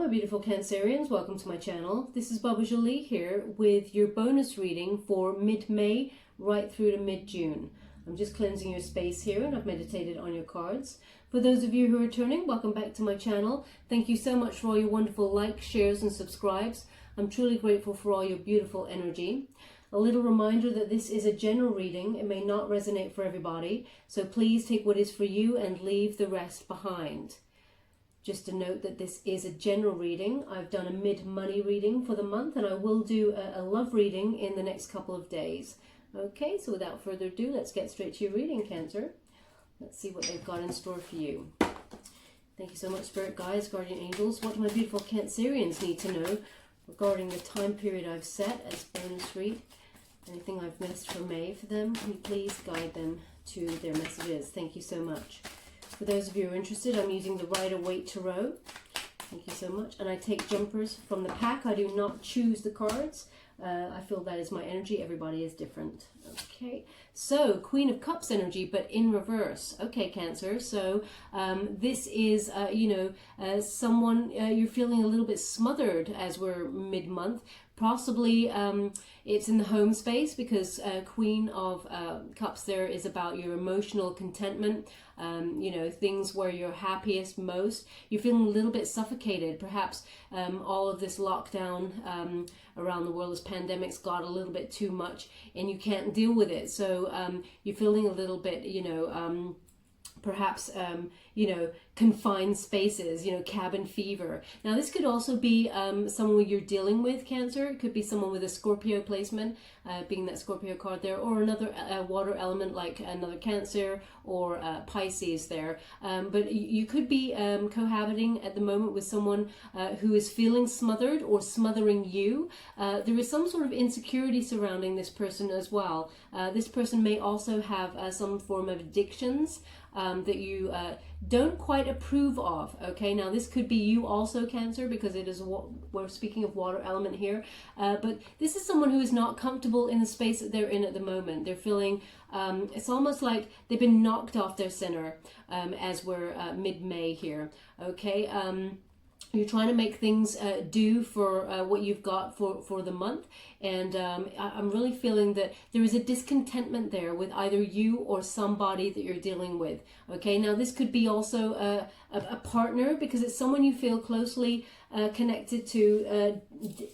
my beautiful Cancerians, welcome to my channel. This is Baba Jolie here with your bonus reading for mid-May right through to mid-June. I'm just cleansing your space here and I've meditated on your cards. For those of you who are returning, welcome back to my channel. Thank you so much for all your wonderful likes, shares and subscribes. I'm truly grateful for all your beautiful energy. A little reminder that this is a general reading. It may not resonate for everybody, so please take what is for you and leave the rest behind. Just to note that this is a general reading. I've done a mid-money reading for the month and I will do a love reading in the next couple of days. Okay, so without further ado, let's get straight to your reading, Cancer. Let's see what they've got in store for you. Thank you so much, Spirit Guides, Guardian Angels. What do my beautiful Cancerians need to know regarding the time period I've set as bonus read? Anything I've missed for May for them, can you please guide them to their messages? Thank you so much. For those of you who are interested, I'm using the Rider-Waite Tarot. Thank you so much. And I take jumpers from the pack. I do not choose the cards. I feel that is my energy. Everybody is different. Okay, so Queen of Cups energy, but in reverse. Okay, Cancer. So this is, someone, you're feeling a little bit smothered as we're mid-month. Possibly it's in the home space because Queen of Cups there is about your emotional contentment, things where you're happiest most. You're feeling a little bit suffocated. Perhaps all of this lockdown around the world, this pandemic's got a little bit too much and you can't deal with it. So you're feeling a little bit, perhaps, confined spaces, cabin fever. Now, this could also be someone you're dealing with, Cancer. It could be someone with a Scorpio placement, being that Scorpio card there, or another water element like another Cancer or Pisces there. But you could be cohabiting at the moment with someone who is feeling smothered or smothering you. There is some sort of insecurity surrounding this person as well. This person may also have some form of addictions that you don't quite approve of. Okay, now this could be you also, Cancer, because it is we're speaking of water element here, but this is someone who is not comfortable in the space that they're in at the moment. They're feeling it's almost like they've been knocked off their center as we're mid-May here. Okay, you're trying to make things do for what you've got for the month. And I'm really feeling that there is a discontentment there with either you or somebody that you're dealing with. Okay, now this could be also a partner because it's someone you feel closely connected to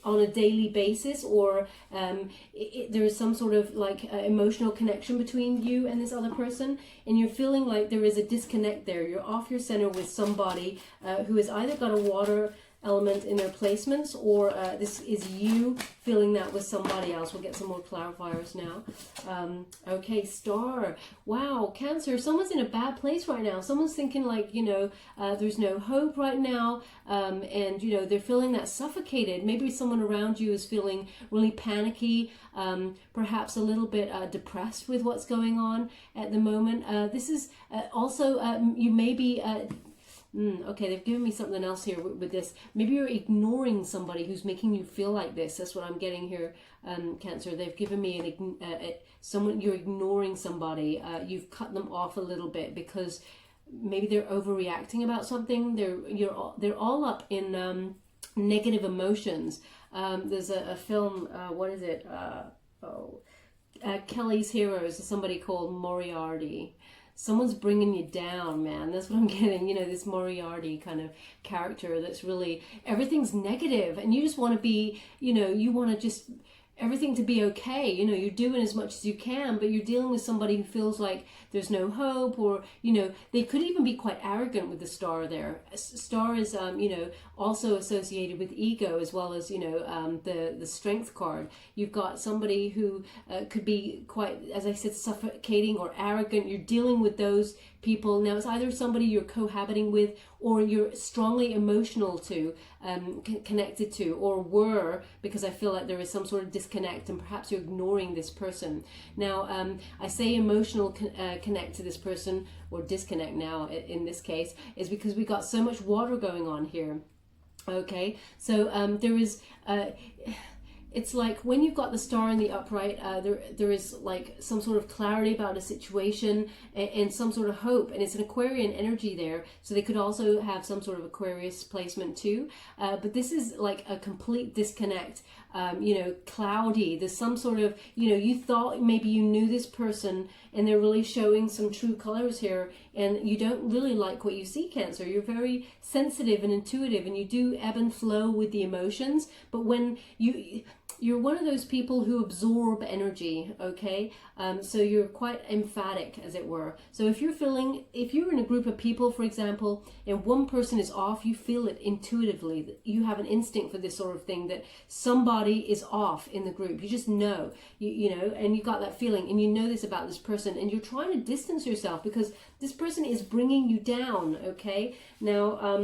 on a daily basis, or there is some sort of like emotional connection between you and this other person, and you're feeling like there is a disconnect there. You're off your center with somebody who has either got a water element in their placements, or this is you feeling that with somebody else. We'll get some more clarifiers now. Okay, Star. Wow, Cancer, someone's in a bad place right now. Someone's thinking like, there's no hope right now, and they're feeling that suffocated. Maybe someone around you is feeling really panicky, perhaps a little bit depressed with what's going on at the moment. This is also, you may be okay, they've given me something else here with this. Maybe you're ignoring somebody who's making you feel like this. That's what I'm getting here, Cancer. They've given me someone, you're ignoring somebody. You've cut them off a little bit because maybe they're overreacting about something. They're all up in negative emotions. There's a film, what is it? Kelly's Heroes, somebody called Moriarty. Someone's bringing you down, man. That's what I'm getting. This Moriarty kind of character that's really, everything's negative and you just want to be, you want to just, everything to be okay. You're doing as much as you can, but you're dealing with somebody who feels like there's no hope, or, they could even be quite arrogant with the Star there. Star is, also associated with ego as well as, the Strength card. You've got somebody who could be quite, as I said, suffocating or arrogant. You're dealing with those people. Now, it's either somebody you're cohabiting with or you're strongly emotional to, connected to, or were, because I feel like there is some sort of disconnect and perhaps you're ignoring this person. Now, I say emotional connect to this person, or disconnect now in this case, is because we got so much water going on here. Okay, so there is it's like when you've got the star in the upright, there is like some sort of clarity about a situation and some sort of hope, and it's an Aquarian energy there. So they could also have some sort of Aquarius placement too. But this is like a complete disconnect, you know, cloudy. There's some sort of, you know, you thought maybe you knew this person and they're really showing some true colors here, and you don't really like what you see, Cancer. You're very sensitive and intuitive, and you do ebb and flow with the emotions, but when you're one of those people who absorb energy, okay? So you're quite emphatic, as it were. So if you're in a group of people, for example, and one person is off, you feel it intuitively. You have an instinct for this sort of thing, that somebody is off in the group. You just know, you know, and you got that feeling, and you know this about this person, and you're trying to distance yourself because this person is bringing you down, okay? Now,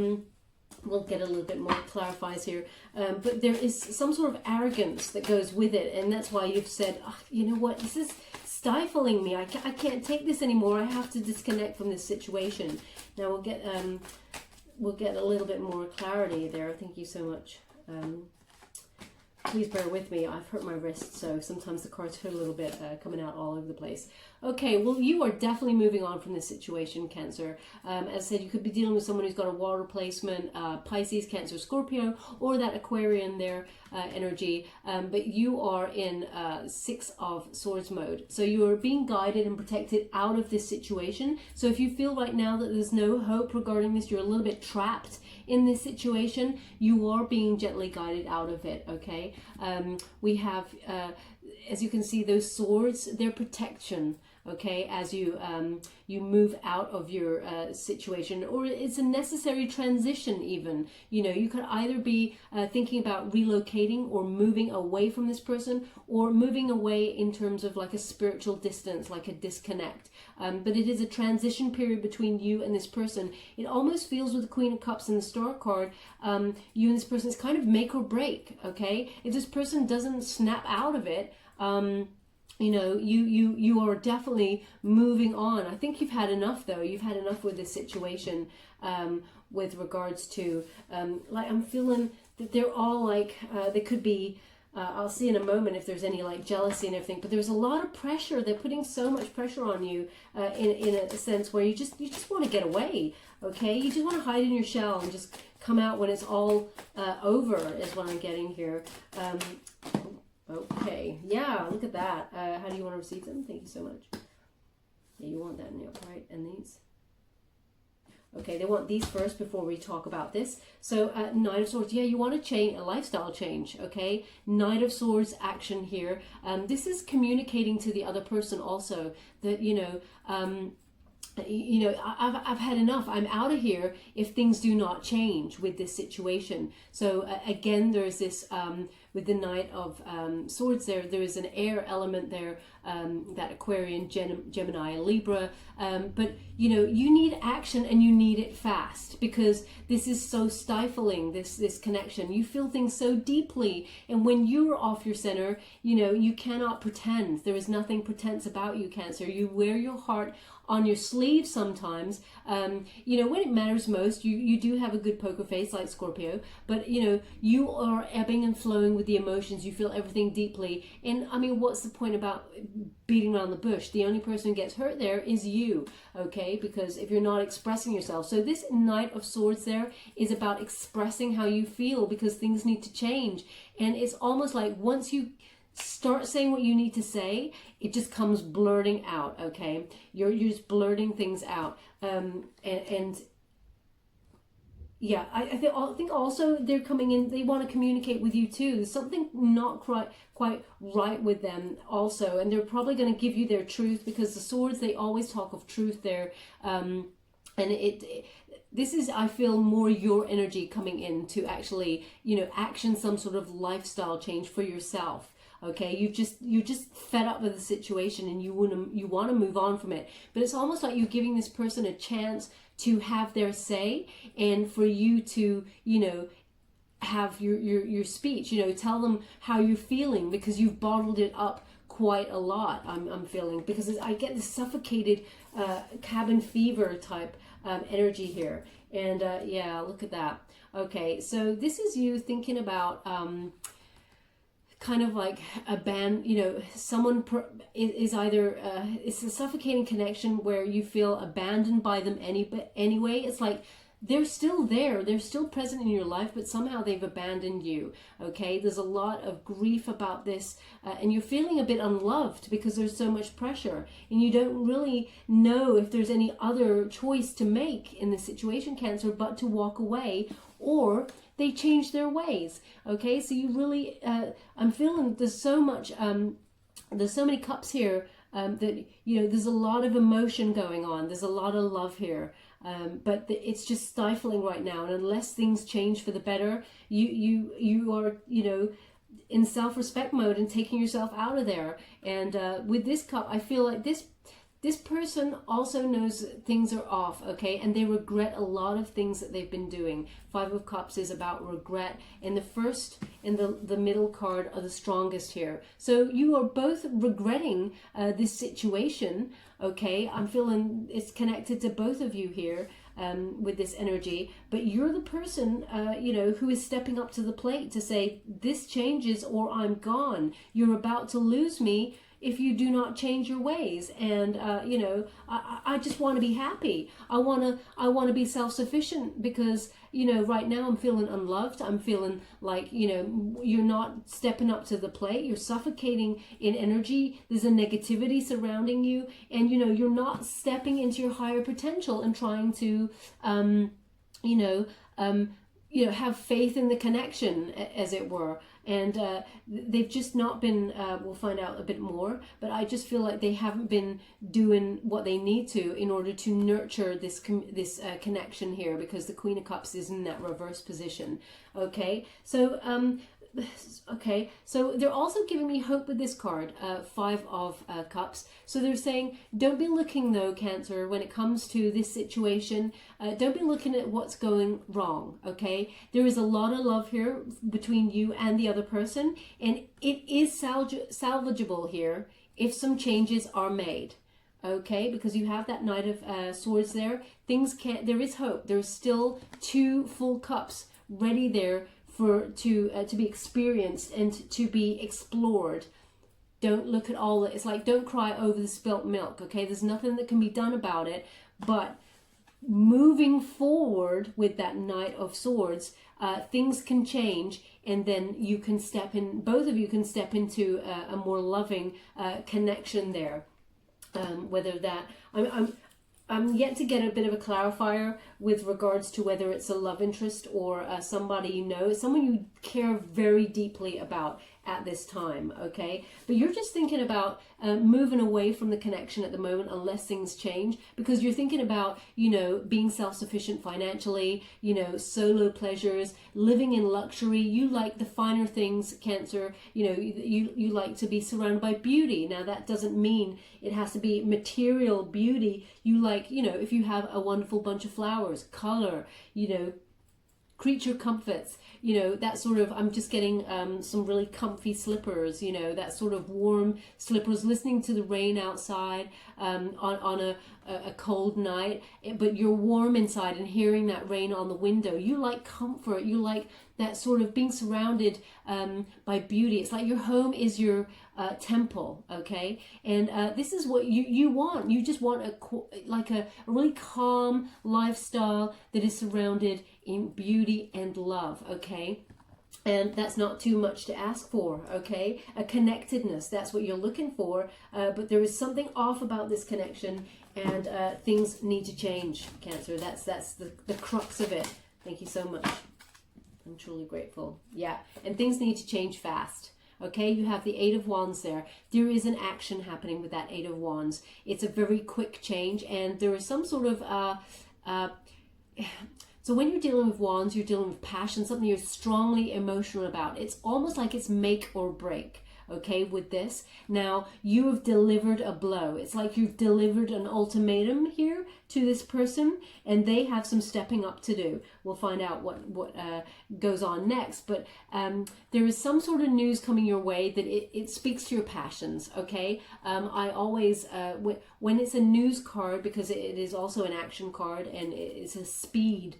we'll get a little bit more clarifies here, but there is some sort of arrogance that goes with it, and that's why you've said, oh, you know what, this is stifling me. I can't take this anymore. I have to disconnect from this situation. Now we'll get a little bit more clarity there. Thank you so much. Please bear with me. I've hurt my wrist, so sometimes the cards hurt a little bit, coming out all over the place. Okay, well, you are definitely moving on from this situation, Cancer. As I said, you could be dealing with someone who's got a water placement, Pisces, Cancer, Scorpio, or that Aquarian there energy. But you are in Six of Swords mode. So you are being guided and protected out of this situation. So if you feel right now that there's no hope regarding this, you're a little bit trapped in this situation, you are being gently guided out of it, okay? We have, as you can see, those swords, they're protection, okay, as you you move out of your situation, or it's a necessary transition even. You know, you could either be thinking about relocating or moving away from this person, or moving away in terms of like a spiritual distance, like a disconnect. But it is a transition period between you and this person. It almost feels with the Queen of Cups and the Star card, you and this person is kind of make or break, okay? If this person doesn't snap out of it, you know, you are definitely moving on. I think you've had enough, though. You've had enough with this situation, with regards to, like, I'm feeling that they're all like, they could be, I'll see in a moment if there's any like jealousy and everything, but there's a lot of pressure. They're putting so much pressure on you, in a sense where you just want to get away, okay? You just want to hide in your shell and just come out when it's all over, is what I'm getting here. Okay, yeah, look at that. How do you want to receive them? Thank you so much. Yeah, you want that in the upright, and these. Okay, they want these first before we talk about this. So, Knight of Swords, yeah, you want to change, a lifestyle change, okay? Knight of Swords action here. This is communicating to the other person also that, you know, I've had enough. I'm out of here if things do not change with this situation. So again, there's this, with the Knight of Swords there is an air element there, that Aquarian, Gemini, Libra. But, you know, you need action, and you need it fast, because this is so stifling, this connection. You feel things so deeply, and when you're off your center, you know, you cannot pretend. There is nothing pretense about you, Cancer. You wear your heart on your sleeve sometimes. You know, when it matters most, you do have a good poker face like Scorpio, but, you know, you are ebbing and flowing with the emotions. You feel everything deeply. And I mean, what's the point about beating around the bush? The only person who gets hurt there is you, okay? Because if you're not expressing yourself. So this Knight of Swords there is about expressing how you feel, because things need to change. And it's almost like once you start saying what you need to say, it just comes blurting out, okay? You're just blurting things out. And yeah, I think also they're coming in, they want to communicate with you too. There's something not quite right with them also, and they're probably going to give you their truth, because the swords, they always talk of truth there. And this is, I feel, more your energy coming in to actually, you know, action some sort of lifestyle change for yourself. Okay, you're just fed up with the situation, and you want to move on from it. But it's almost like you're giving this person a chance to have their say, and for you to, you know, have your speech, you know, tell them how you're feeling, because you've bottled it up quite a lot. I'm feeling, because I get this suffocated cabin fever type energy here. And yeah, look at that. Okay, so this is you thinking about kind of like a band, you know, someone is either, it's a suffocating connection where you feel abandoned by them anyway. It's like they're still there, they're still present in your life, but somehow they've abandoned you, okay? There's a lot of grief about this, and you're feeling a bit unloved because there's so much pressure, and you don't really know if there's any other choice to make in this situation, Cancer, but to walk away, or they change their ways, okay? So you really, I'm feeling there's so much, there's so many cups here, that, you know, there's a lot of emotion going on, there's a lot of love here. But it's just stifling right now, and unless things change for the better, you are, you know, in self-respect mode and taking yourself out of there. And with this cup, I feel like this person also knows things are off, okay, and they regret a lot of things that they've been doing. Five of Cups is about regret, and the first and the middle card are the strongest here. So you are both regretting this situation, okay? I'm feeling it's connected to both of you here with this energy, but you're the person, you know, who is stepping up to the plate to say, this changes or I'm gone. You're about to lose me if you do not change your ways. And you know, I just want to be happy. I want to be self-sufficient, because, you know, right now I'm feeling unloved. I'm feeling like, you know, you're not stepping up to the plate. You're suffocating in energy. There's a negativity surrounding you, and, you know, you're not stepping into your higher potential and trying to you know, have faith in the connection, as it were. And they've just not been, we'll find out a bit more, but I just feel like they haven't been doing what they need to in order to nurture this connection here, because the Queen of Cups is in that reverse position. Okay, so okay, so they're also giving me hope with this card, Five of Cups. So they're saying, don't be looking though, Cancer, when it comes to this situation, don't be looking at what's going wrong, okay? There is a lot of love here between you and the other person, and it is salvageable here if some changes are made. Okay, because you have that Knight of Swords there. There is hope. There's still two full cups ready there to be experienced and to be explored. Don't look at all it's like, don't cry over the spilt milk, okay? There's nothing that can be done about it, but moving forward with that Knight of Swords, things can change, and then you can both of you can step into a more loving connection there. Whether that, I'm yet to get a bit of a clarifier with regards to whether it's a love interest or somebody you know, someone you care very deeply about at this time, okay? But you're just thinking about moving away from the connection at the moment unless things change, because you're thinking about, you know, being self-sufficient financially, you know, solo pleasures, living in luxury. You like the finer things, Cancer. You know, you like to be surrounded by beauty. Now, that doesn't mean it has to be material beauty. You like, you know, if you have a wonderful bunch of flowers, color, you know, creature comforts, you know, that sort of, I'm just getting some really comfy slippers, you know, that sort of warm slippers, listening to the rain outside on a cold night, but you're warm inside and hearing that rain on the window. You like comfort, you like that sort of being surrounded by beauty. It's like your home is your temple, okay? And this is what you want. You just want a really calm lifestyle that is surrounded in beauty and love, okay? And that's not too much to ask for, okay? A connectedness, that's what you're looking for, but there is something off about this connection, and things need to change, Cancer. That's the crux of it. Thank you so much. I'm truly grateful. Yeah, and things need to change fast. Okay, you have the Eight of Wands there. There is an action happening with that Eight of Wands. It's a very quick change, and there is some sort of so when you're dealing with wands, you're dealing with passion, something you're strongly emotional about. It's almost like it's make or break, okay, with this. Now, you have delivered a blow. It's like you've delivered an ultimatum here to this person, and they have some stepping up to do. We'll find out what goes on next, but there is some sort of news coming your way that it speaks to your passions, okay? I always, when it's a news card, because it is also an action card and it's a speed,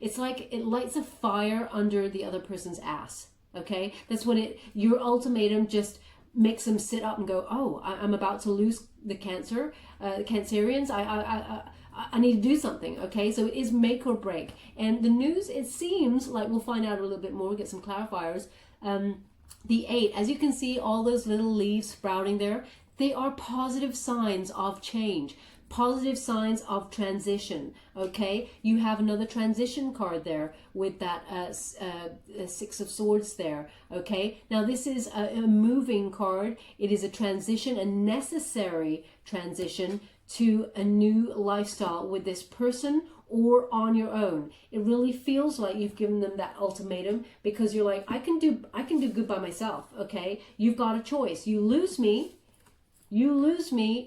it's like it lights a fire under the other person's ass. Okay, that's when your ultimatum just makes them sit up and go, oh, I'm about to lose the Cancerians. I need to do something. Okay, so it is make or break. And the news, it seems like, we'll find out a little bit more, get some clarifiers. The 8, as you can see, all those little leaves sprouting there, they are positive signs of change, positive signs of transition. Okay, you have another transition card there with that 6 of Swords there. Okay, now this is a moving card. It is a transition, a necessary transition to a new lifestyle with this person or on your own. It really feels like you've given them that ultimatum, because you're like, I can do good by myself. Okay, you've got a choice. You lose me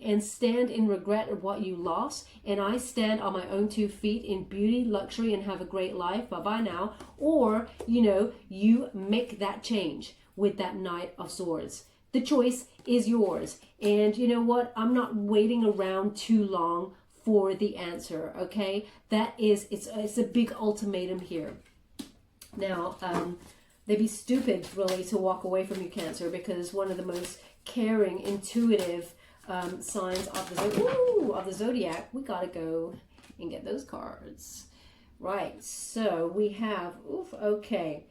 and stand in regret of what you lost, and I stand on my own 2 feet in beauty, luxury, and have a great life. Bye-bye now. Or, you make that change with that Knight of Swords. The choice is yours. And you know what? I'm not waiting around too long for the answer, okay? It's a big ultimatum here. Now, they'd be stupid, really, to walk away from you, Cancer, because one of the most caring, intuitive signs of the zodiac, we gotta go and get those cards. Right, so we have, okay,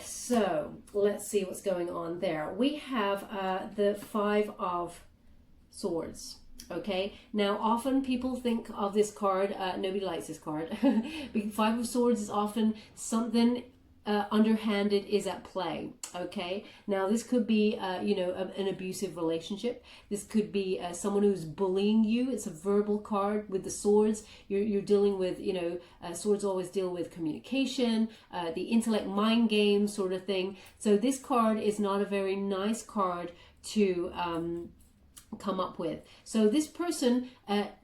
so let's see what's going on there. We have the 5 of Swords. Okay, now often people think of this card, nobody likes this card. 5 of Swords is often something underhanded is at play. Okay, now this could be an abusive relationship. This could be someone who's bullying you. It's a verbal card with the swords. You're dealing with, swords always deal with communication, the intellect, mind game sort of thing. So this card is not a very nice card to come up with. So this person,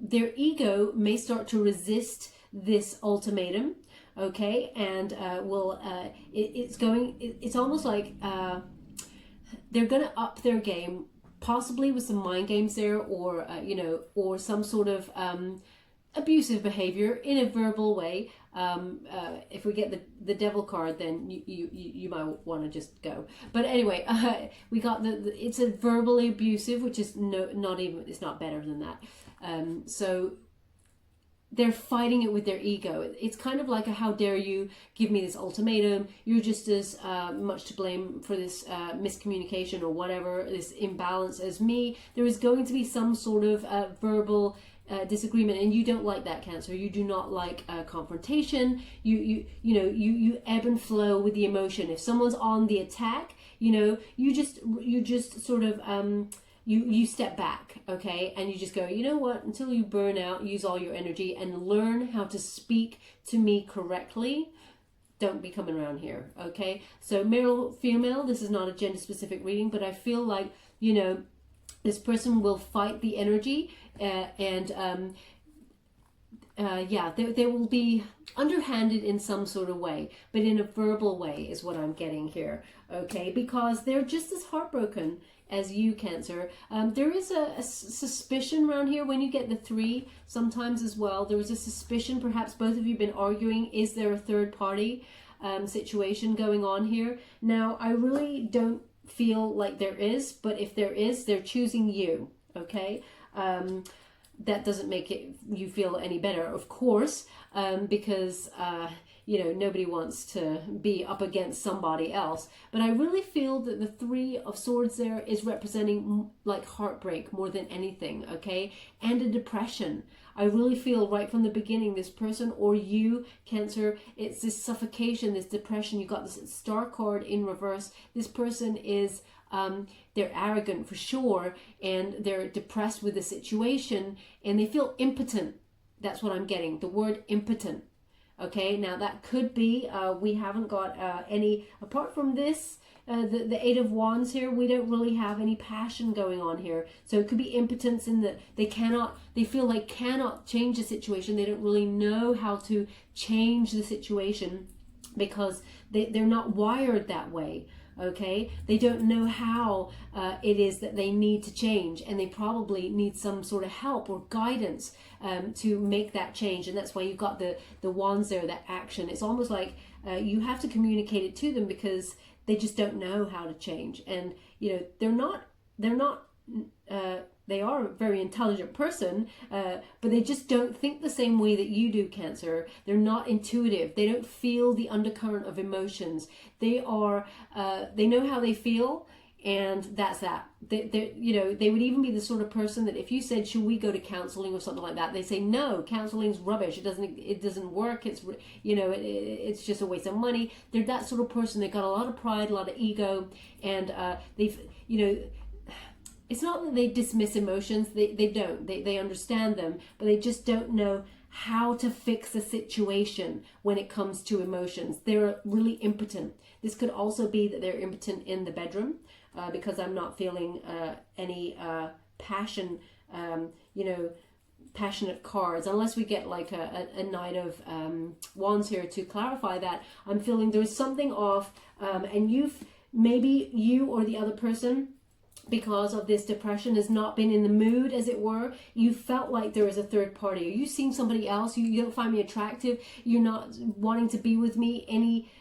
their ego may start to resist this ultimatum. Okay, and it's almost like they're going to up their game, possibly with some mind games there, or or some sort of abusive behavior in a verbal way. If we get the Devil card, then you might want to just go. But anyway, we got it's a verbally abusive, which is it's not better than that. So they're fighting it with their ego. It's kind of like a, how dare you give me this ultimatum? You're just as much to blame for this miscommunication or whatever, this imbalance as me. There is going to be some sort of verbal disagreement, and you don't like that, Cancer. You do not like confrontation. You ebb and flow with the emotion. If someone's on the attack, you just sort of you step back, okay, and you just go, you know what, until you burn out, use all your energy and learn how to speak to me correctly. Don't be coming around here, okay? So male, female, this is not a gender specific reading, but I feel like, this person will fight the energy they will be underhanded in some sort of way, but in a verbal way is what I'm getting here, okay? Because they're just as heartbroken as you, Cancer. There is a suspicion around here when you get the 3 sometimes as well. There is a suspicion, perhaps both of you have been arguing, is there a third party situation going on here? Now, I really don't feel like there is, but if there is, they're choosing you, okay? That doesn't make you feel any better, of course, because nobody wants to be up against somebody else. But I really feel that the 3 of Swords there is representing like heartbreak more than anything, okay? And a depression. I really feel right from the beginning, this person or you, Cancer, it's this suffocation, this depression. You got this Star card in reverse. This person is they're arrogant for sure, and they're depressed with the situation, and they feel impotent. That's what I'm getting, the word impotent. Okay, now that could be, we haven't got any, apart from this, the 8 of Wands here, we don't really have any passion going on here. So it could be impotence in that they feel like cannot change the situation. They don't really know how to change the situation because they're not wired that way. Okay, they don't know how it is that they need to change, and they probably need some sort of help or guidance to make that change. And that's why you've got the wands there, that action. It's almost like you have to communicate it to them, because they just don't know how to change. And you know, they are a very intelligent person, but they just don't think the same way that you do, Cancer. They're not intuitive. They don't feel the undercurrent of emotions. They are, they know how they feel, and that's that. You know, they would even be the sort of person that if you said, should we go to counseling or something like that, they say, no, counseling's rubbish. It doesn't work. It's, you know, it's just a waste of money. They're that sort of person. They've got a lot of pride, a lot of ego, and they've, you know, it's not that they dismiss emotions. They don't. They understand them, but they just don't know how to fix a situation when it comes to emotions. They're really impotent. This could also be that they're impotent in the bedroom, because I'm not feeling any passion, you know, passionate cards, unless we get like a Knight of Wands here to clarify that. I'm feeling there's something off, and maybe you or the other person, because of this depression, has not been in the mood, as it were. You felt like there is a third party. Are you seeing somebody else? You don't find me attractive. You're not wanting to be with me any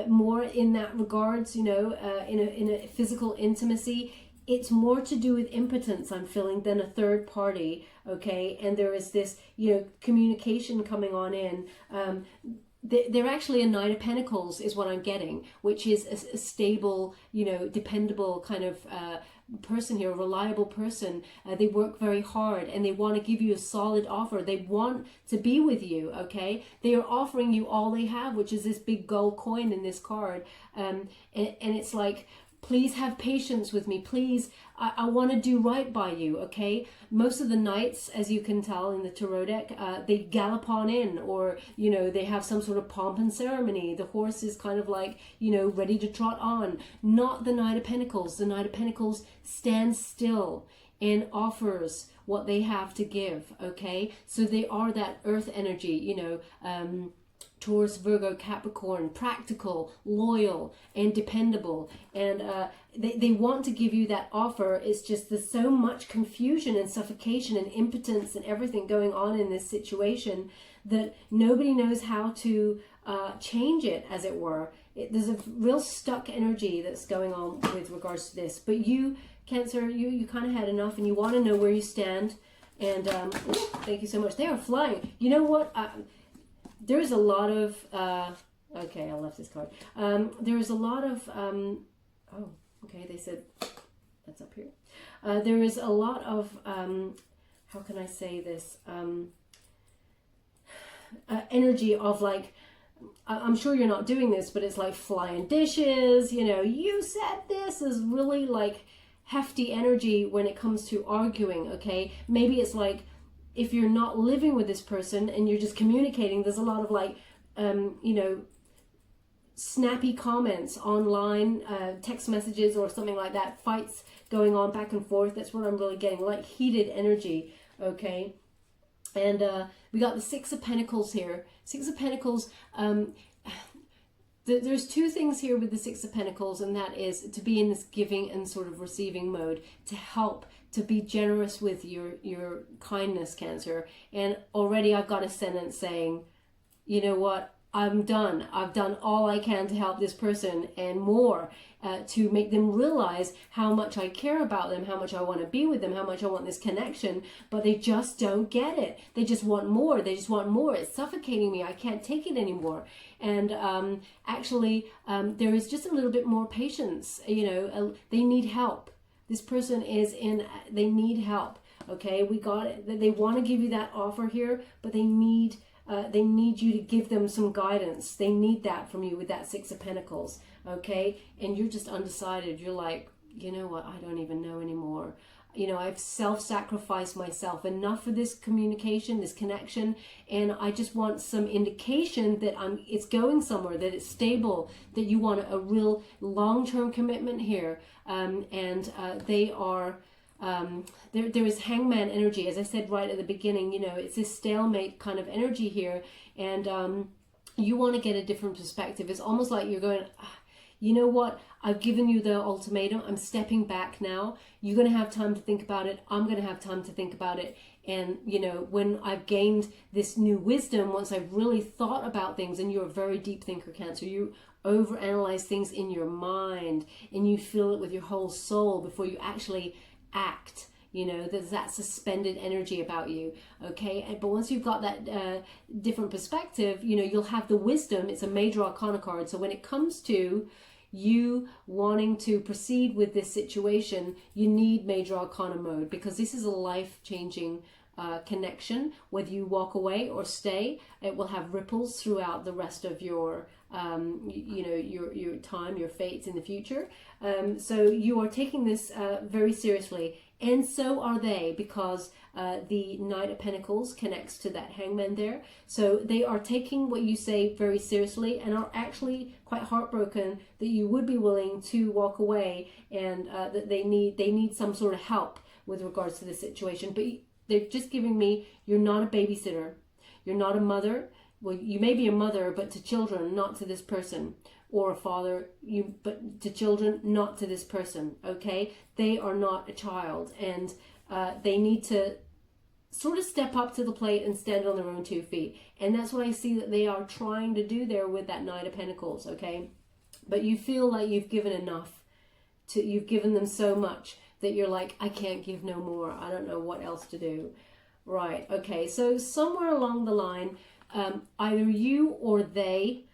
more in that regards, you know, in a physical intimacy. It's more to do with impotence, I'm feeling, than a third party, okay? And there is this, you know, communication coming on in. They're actually a Knight of Pentacles is what I'm getting, which is a stable, you know, dependable kind of person here, a reliable person. They work very hard, and they want to give you a solid offer. They want to be with you, okay? They are offering you all they have, which is this big gold coin in this card. And it's like, please have patience with me. Please, I want to do right by you, okay? Most of the knights, as you can tell in the tarot deck, they gallop on in, or, you know, they have some sort of pomp and ceremony. The horse is kind of like, you know, ready to trot on. Not the Knight of Pentacles. The Knight of Pentacles stands still and offers what they have to give, okay? So they are that earth energy, you know, Taurus, Virgo, Capricorn, practical, loyal, and dependable. And they want to give you that offer. It's just there's so much confusion and suffocation and impotence and everything going on in this situation that nobody knows how to change it, as it were. There's a real stuck energy that's going on with regards to this. But you, Cancer, you kind of had enough, and you want to know where you stand. And thank you so much. They are flying. You know what? There's a lot of, okay, I left this card. There's a lot of, oh, okay, they said, that's up here. There is a lot of, how can I say this, energy of like, I'm sure you're not doing this, but it's like flying dishes, you know, you said this is really like hefty energy when it comes to arguing, okay? Maybe it's like, if you're not living with this person and you're just communicating, there's a lot of like, you know, snappy comments online, text messages or something like that, fights going on back and forth. That's what I'm really getting, like heated energy, okay? And we got the Six of Pentacles here. Six of Pentacles, there's two things here with the Six of Pentacles, and that is to be in this giving and sort of receiving mode, to help, to be generous with your kindness, Cancer. And already I've got a sentence saying, you know what, I'm done. I've done all I can to help this person and more, to make them realize how much I care about them, how much I want to be with them, how much I want this connection, but they just don't get it. They just want more. They just want more. It's suffocating me. I can't take it anymore. And actually, there is just a little bit more patience. You know, they need help. This person is in, they need help. Okay, we got it. They want to give you that offer here, but they need you to give them some guidance. They need that from you with that Six of Pentacles, okay? And you're just undecided. You're like, you know what? I don't even know anymore. You know, I've self-sacrificed myself enough for this communication, this connection, and I just want some indication that it's going somewhere, that it's stable, that you want a real long-term commitment here. They are... there is hangman energy, as I said right at the beginning. You know, it's this stalemate kind of energy here, and you want to get a different perspective. It's almost like you're going, you know what, I've given you the ultimatum, I'm stepping back now, you're going to have time to think about it, I'm going to have time to think about it. And, you know, when I've gained this new wisdom, once I've really thought about things, and you're a very deep thinker, Cancer, you overanalyze things in your mind and you feel it with your whole soul before you actually act. You know, there's that suspended energy about you, okay? But once you've got that different perspective, you know, you'll have the wisdom. It's a major arcana card. So when it comes to you wanting to proceed with this situation, you need major arcana mode, because this is a life-changing connection. Whether you walk away or stay, it will have ripples throughout the rest of your you know, your time, your fates in the future. So you are taking this very seriously, and so are they, because the Knight of Pentacles connects to that Hangman there. So they are taking what you say very seriously, and are actually quite heartbroken that you would be willing to walk away, and that they need some sort of help with regards to this situation. But they're just giving me, you're not a babysitter, you're not a mother. Well, you may be a mother, but to children, not to this person, or a father, but to children, not to this person. Okay, they are not a child, and they need to sort of step up to the plate and stand on their own 2 feet. And that's what I see that they are trying to do there with that Knight of Pentacles. Okay, but you feel like you've given enough. You've given them so much that you're like, I can't give no more. I don't know what else to do. Right. Okay. So somewhere along the line, either you or they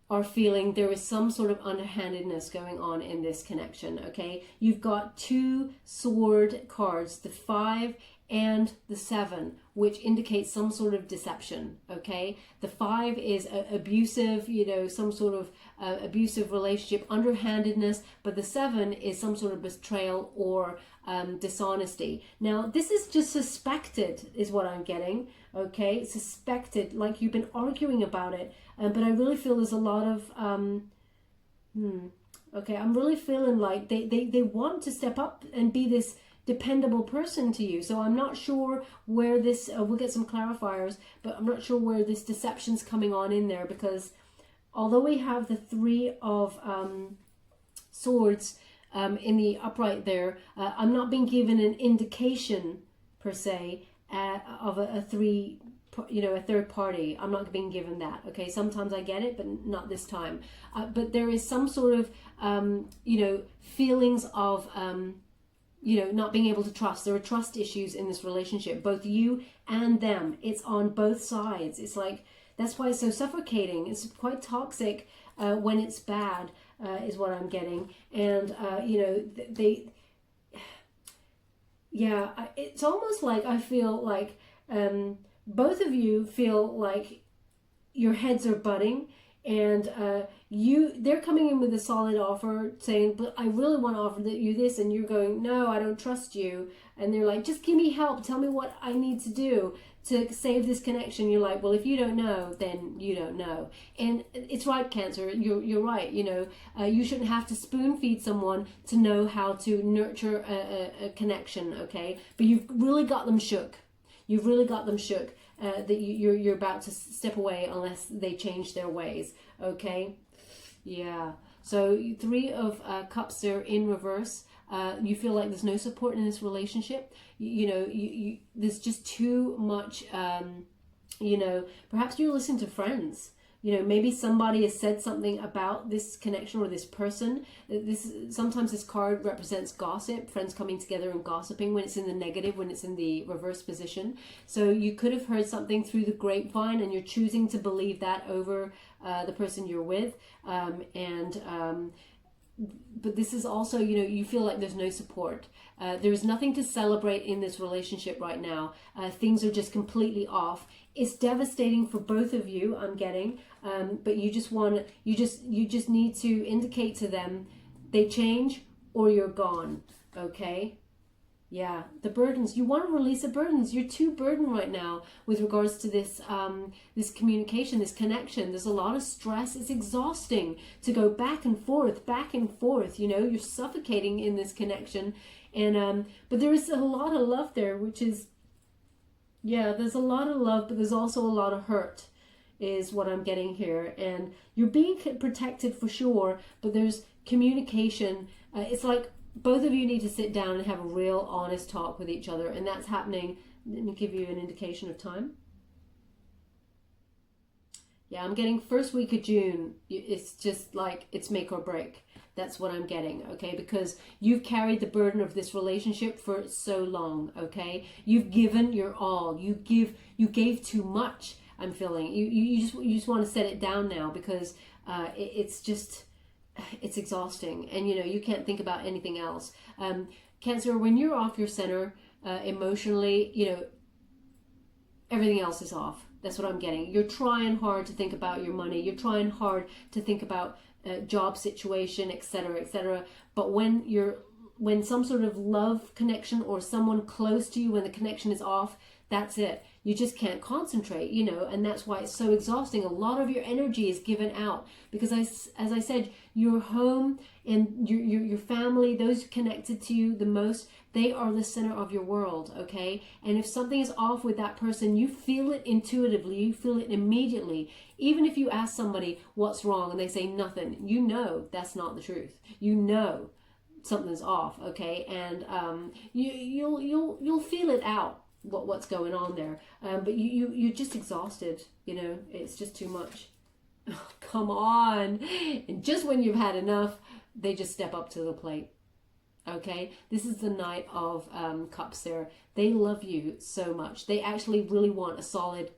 are feeling there is some sort of underhandedness going on in this connection. Okay, you've got 2 sword cards, the 5 and the 7, which indicates some sort of deception. Okay, the 5 is abusive, you know, some sort of abusive relationship, underhandedness, but the 7 is some sort of betrayal or dishonesty. Now this is just suspected, is what I'm getting. Okay, suspected, like you've been arguing about it, but I really feel there's a lot of okay, I'm really feeling like they want to step up and be this dependable person to you. So I'm not sure where this we'll get some clarifiers, but I'm not sure where this deception's coming on in there, because although we have the 3 of swords in the upright there, I'm not being given an indication per se of a 3, you know, a third party. I'm not being given that. Okay, sometimes I get it, but not this time. But there is some sort of you know, feelings of you know, not being able to trust. There are trust issues in this relationship, both you and them. It's on both sides. It's like, that's why it's so suffocating. It's quite toxic when it's bad, is what I'm getting. And you know, yeah, it's almost like I feel like both of you feel like your heads are butting, and they're coming in with a solid offer saying, but I really want to offer you this, and you're going, no, I don't trust you. And they're like, just give me help, tell me what I need to do to save this connection. You're like, well, if you don't know, then you don't know. And it's right, Cancer, you're right. You know, you shouldn't have to spoon feed someone to know how to nurture a connection. Okay, but you've really got them shook. You've really got them shook that you're about to step away unless they change their ways. Okay, yeah. So 3 of Cups there in reverse. You feel like there's no support in this relationship. You know, there's just too much. You know, perhaps you're listening to friends. You know, maybe somebody has said something about this connection or this person. Sometimes this card represents gossip, friends coming together and gossiping when it's in the negative, when it's in the reverse position. So you could have heard something through the grapevine, and you're choosing to believe that over the person you're with. But this is also, you know, you feel like there's no support. There's nothing to celebrate in this relationship right now. Things are just completely off. It's devastating for both of you, I'm getting. But you just need to indicate to them they change or you're gone. Okay? Yeah, the burdens. You want to release the burdens. You're too burdened right now with regards to this this communication, this connection. There's a lot of stress. It's exhausting to go back and forth. You know, you're suffocating in this connection. And but there is a lot of love there, which is, yeah, there's a lot of love, but there's also a lot of hurt, is what I'm getting here. And you're being protected for sure, but there's communication, it's like both of you need to sit down and have a real honest talk with each other, and that's happening. Let me give you an indication of time. Yeah, I'm getting first week of June. It's just like it's make or break. That's what I'm getting, okay? Because you've carried the burden of this relationship for so long, okay? You've given your all. You gave too much. I'm feeling you just want to set it down now, because it's exhausting, and you can't think about anything else. Cancer, when you're off your center emotionally, everything else is off. That's what I'm getting. You're trying hard to think about your money. You're trying hard to think about job situation, etc., etc. But when some sort of love connection or someone close to you, when the connection is off, that's it. You just can't concentrate, and that's why it's so exhausting. A lot of your energy is given out because, as I said, your home and your family, those connected to you the most, they are the center of your world, okay? And if something is off with that person, you feel it intuitively, you feel it immediately. Even if you ask somebody what's wrong and they say nothing, that's not the truth. Something's off, okay? And you'll feel it out. What's going on there, but you're just exhausted. It's just too much. Oh, come on. And just when you've had enough, they just step up to the plate. Okay, this is the Knight of Cups there. They love you so much. They actually really want a solid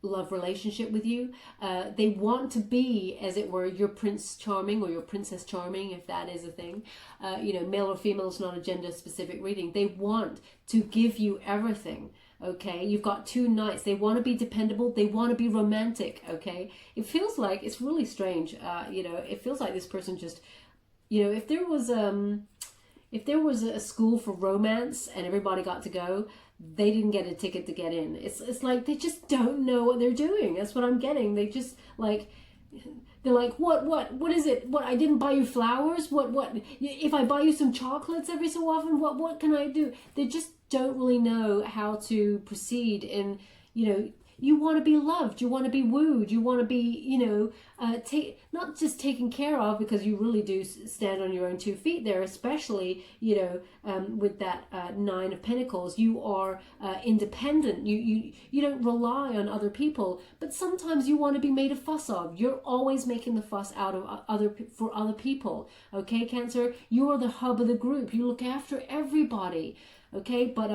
love relationship with you. They want to be, as it were, your Prince Charming or your Princess Charming, if that is a thing. Male or female is not a gender specific reading. They want to give you everything. Okay, you've got two knights. They want to be dependable. They want to be romantic. Okay, it feels like, it's really strange. It feels like this person just, if there was a school for romance and everybody got to go, they didn't get a ticket to get in. It's like they just don't know what they're doing. That's what I'm getting. They just they're like, what is it? What, I didn't buy you flowers? What if I buy you some chocolates every so often? What can I do? They just don't really know how to proceed. And you want to be loved, you want to be wooed, you want to be, not just taken care of, because you really do stand on your own 2 feet there, especially, with that 9 of Pentacles. You are independent. You don't rely on other people, but sometimes you want to be made a fuss of. You're always making the fuss out of for other people. Okay, Cancer, you are the hub of the group. You look after everybody. Okay, but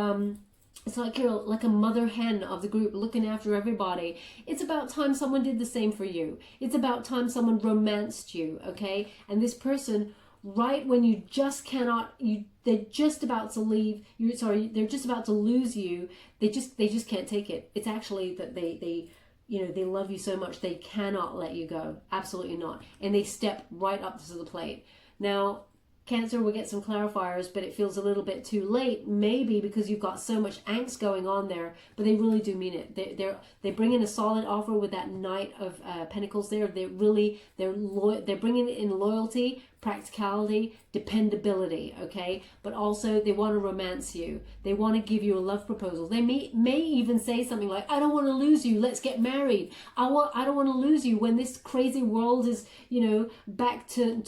it's like you're like a mother hen of the group, looking after everybody. It's about time someone did the same for you. It's about time someone romanced you, okay? And this person, right when you just cannot, they're just about to leave. They're just about to lose you. They just can't take it. It's actually that they love you so much they cannot let you go. Absolutely not. And they step right up to the plate. Now, Cancer will get some clarifiers, but it feels a little bit too late, maybe because you've got so much angst going on there, but they really do mean it. They bring in a solid offer with that Knight of Pentacles there. They're bringing in loyalty, practicality, dependability, okay? But also they want to romance you. They want to give you a love proposal. They may even say something like, I don't want to lose you, let's get married. I don't want to lose you when this crazy world is, back to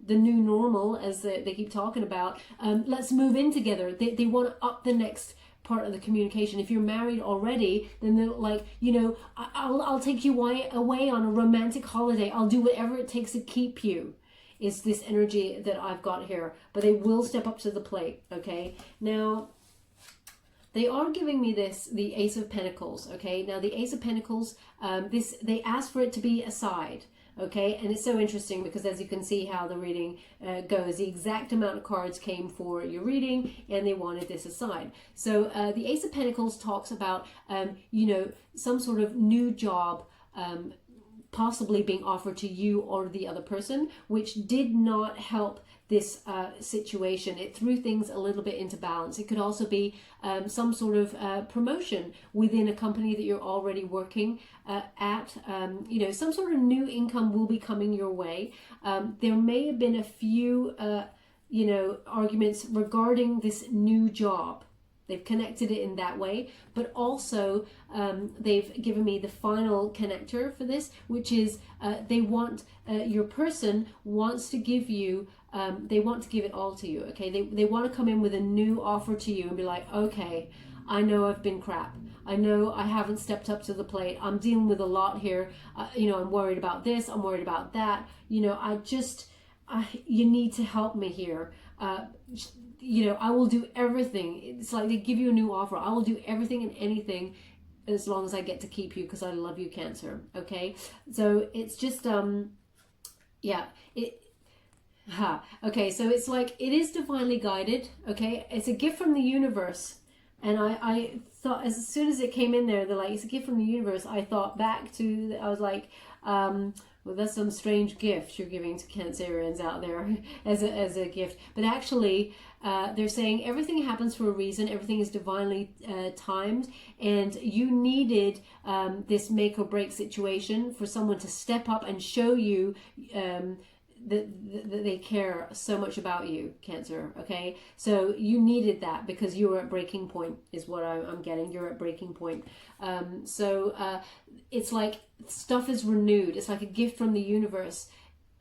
the new normal, as they keep talking about. Let's move in together. They want to up the next part of the communication. If you're married already, then they're like, I'll take you away on a romantic holiday. I'll do whatever it takes to keep you. Is this energy that I've got here. But they will step up to the plate, okay? Now, they are giving me the Ace of Pentacles, okay? Now, the Ace of Pentacles, they asked for it to be a side, okay? And it's so interesting because, as you can see how the reading goes, the exact amount of cards came for your reading, and they wanted this aside. So the Ace of Pentacles talks about, some sort of new job, possibly being offered to you or the other person, which did not help this situation. It threw things a little bit into balance. It could also be some sort of promotion within a company that you're already working at. Some sort of new income will be coming your way. There may have been a few, arguments regarding this new job. They've connected it in that way, but also they've given me the final connector for this, which is they want, your person wants to give you, they want to give it all to you, okay? They want to come in with a new offer to you and be like, okay, I know I've been crap. I know I haven't stepped up to the plate. I'm dealing with a lot here. You know, I'm worried about this. I'm worried about that. You know, you need to help me here. You know, I will do everything. It's like they give you a new offer. I will do everything and anything as long as I get to keep you because I love you, Cancer. Okay, so it's just yeah, okay, so it's like it is divinely guided. Okay, it's a gift from the universe. And I thought, as soon as it came in there, they're like, it's a gift from the universe. I thought back to, I was like, well, that's some strange gift you're giving to Cancerians out there as a gift. But actually, they're saying everything happens for a reason. Everything is divinely timed. And you needed this make or break situation for someone to step up and show you that they care so much about you, Cancer. Okay, so you needed that because you were at breaking point, is what I'm getting. You're at breaking point. So it's like stuff is renewed. It's like a gift from the universe,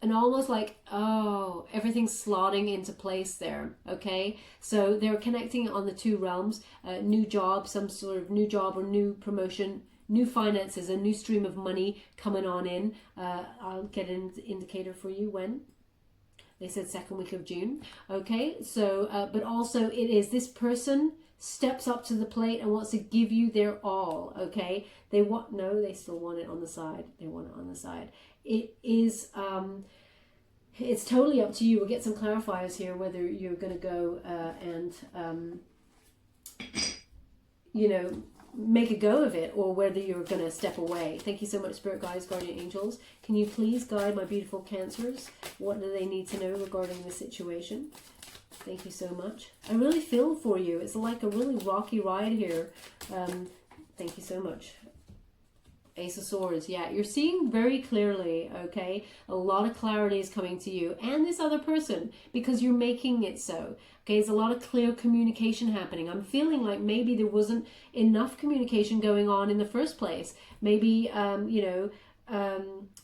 and almost like, oh, everything's slotting into place there. Okay, so they're connecting it on the two realms: new job, some sort of new job or new promotion, new finances, a new stream of money coming on in. I'll get an indicator for you when. They said second week of June. Okay, so, but also it is this person steps up to the plate and wants to give you their all, okay? They want, no, they still want it on the side. They want it on the side. It is, it's totally up to you. We'll get some clarifiers here, whether you're going to go and, you know, make a go of it, or whether you're going to step away. Thank you so much, Spirit Guides, Guardian Angels. Can you please guide my beautiful Cancers? What do they need to know regarding the situation? Thank you so much. I really feel for you. It's like a really rocky ride here. Thank you so much. Ace of Swords. Yeah, you're seeing very clearly, okay? A lot of clarity is coming to you and this other person because you're making it so. Okay, there's a lot of clear communication happening. I'm feeling like maybe there wasn't enough communication going on in the first place. Maybe, you know,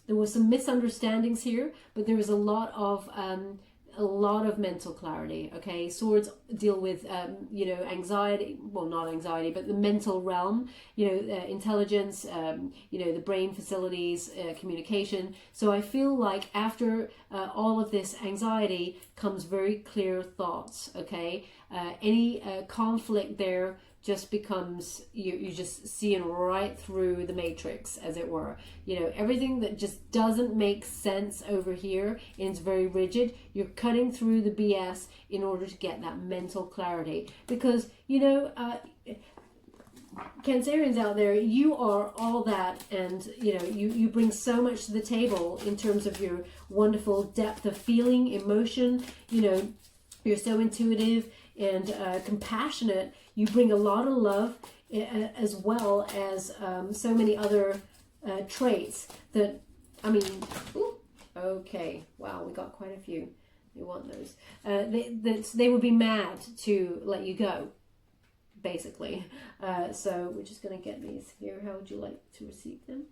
there was some misunderstandings here, but there was a lot of mental clarity. Okay, swords deal with you know, anxiety, well, not anxiety, but the mental realm, you know, intelligence, you know, the brain facilities, communication. So I feel like after all of this anxiety comes very clear thoughts. Okay, any conflict there just becomes, you just seeing right through the matrix, as it were. You know, everything that just doesn't make sense over here and it's very rigid, you're cutting through the BS in order to get that mental clarity. Because, you know, Cancerians out there, you are all that, and you know, you bring so much to the table in terms of your wonderful depth of feeling, emotion. You know, you're so intuitive and compassionate. You bring a lot of love, as well as so many other traits that, I mean, ooh, okay, wow, we got quite a few. You want those. They would be mad to let you go, basically. So we're just going to get these here. How would you like to receive them?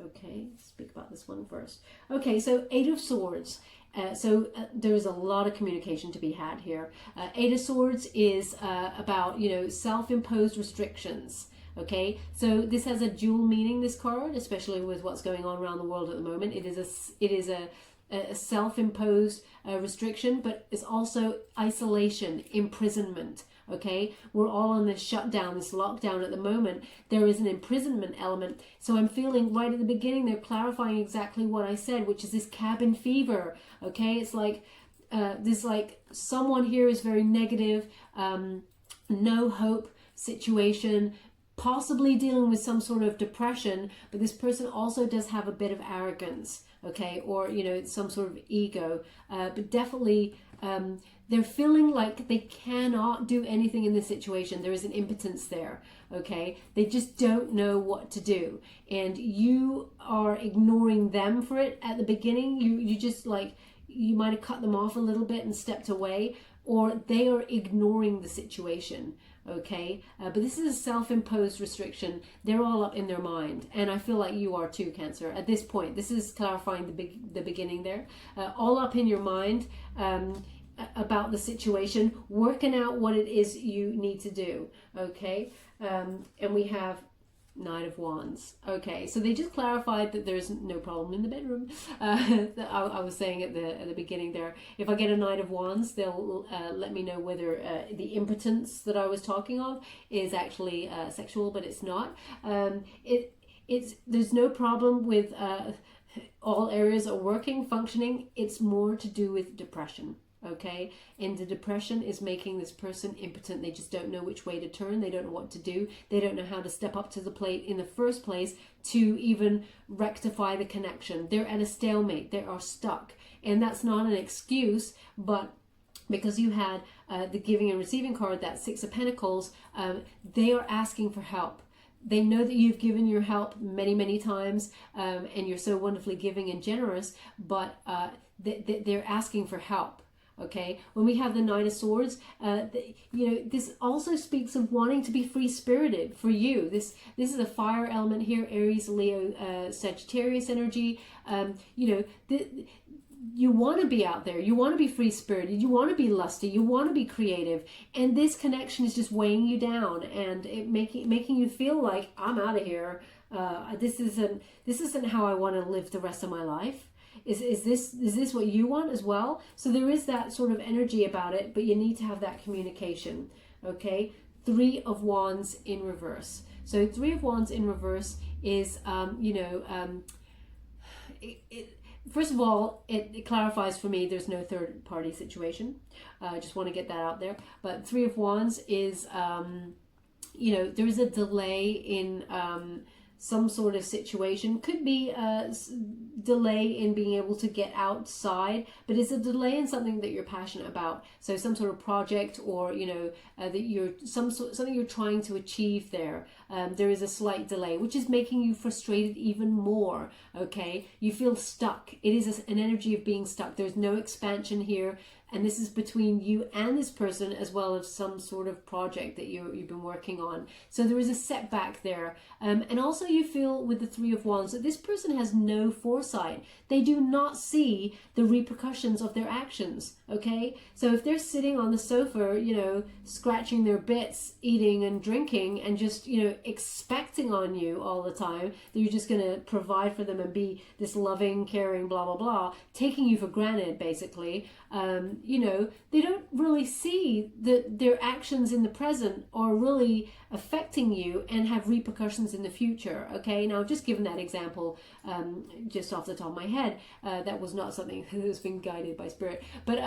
Okay, speak about this one first. Okay, so Eight of Swords. There's a lot of communication to be had here. Eight of Swords is about, you know, self-imposed restrictions. Okay, so this has a dual meaning, this card, especially with what's going on around the world at the moment. It is a self-imposed restriction, but it's also isolation, imprisonment. Okay, we're all on this shutdown, this lockdown at the moment. There is an imprisonment element. So I'm feeling right at the beginning, they're clarifying exactly what I said, which is this cabin fever. Okay, it's like this, like someone here is very negative, no hope situation, possibly dealing with some sort of depression, but this person also does have a bit of arrogance, okay, or, you know, some sort of ego, but definitely they're feeling like they cannot do anything in this situation. There is an impotence there, okay? They just don't know what to do, and you are ignoring them for it at the beginning. You just like, you might have cut them off a little bit and stepped away, or they are ignoring the situation. Okay, but this is a self-imposed restriction. They're all up in their mind, and I feel like you are too, Cancer. At this point, this is clarifying the beginning there. All up in your mind about the situation, working out what it is you need to do. Okay, and we have Knight of Wands. Okay, so they just clarified that there's no problem in the bedroom. I was saying at the beginning there, if I get a Knight of Wands, they'll let me know whether the impotence that I was talking of is actually sexual, but it's not. There's no problem with all areas are working, functioning. It's more to do with depression. Okay, and the depression is making this person impotent. They just don't know which way to turn. They don't know what to do. They don't know how to step up to the plate in the first place to even rectify the connection. They're at a stalemate. They are stuck, and that's not an excuse, but because you had the giving and receiving card, that Six of Pentacles, they are asking for help. They know that you've given your help many, many times, and you're so wonderfully giving and generous, but they're asking for help. Okay, when we have the Knight of Swords, this also speaks of wanting to be free-spirited for you. This is a fire element here, Aries, Leo, Sagittarius energy. You want to be out there. You want to be free-spirited. You want to be lusty. You want to be creative. And this connection is just weighing you down and it making you feel like, I'm out of here. This isn't how I want to live the rest of my life. Is this what you want as well? So there is that sort of energy about it, but you need to have that communication. Okay, Three of Wands in reverse. So Three of Wands in reverse is first of all, it clarifies for me there's no third party situation. I just want to get that out there. But Three of Wands is there is a delay in some sort of situation. Could be a delay in being able to get outside, but it's a delay in something that you're passionate about. So some sort of project, or that you're something you're trying to achieve there. There is a slight delay, which is making you frustrated even more. Okay, you feel stuck. It is an energy of being stuck. There's no expansion here. And this is between you and this person, as well as some sort of project that you've been working on. So there is a setback there. And also you feel with the Three of Wands that this person has no foresight. They do not see the repercussions of their actions. Okay? So if they're sitting on the sofa, scratching their bits, eating and drinking, and just, expecting on you all the time that you're just going to provide for them and be this loving, caring, blah, blah, blah, taking you for granted, basically, they don't really see that their actions in the present are really affecting you and have repercussions in the future. Okay, now I've just given that example just off the top of my head. That was not something that's been guided by spirit, but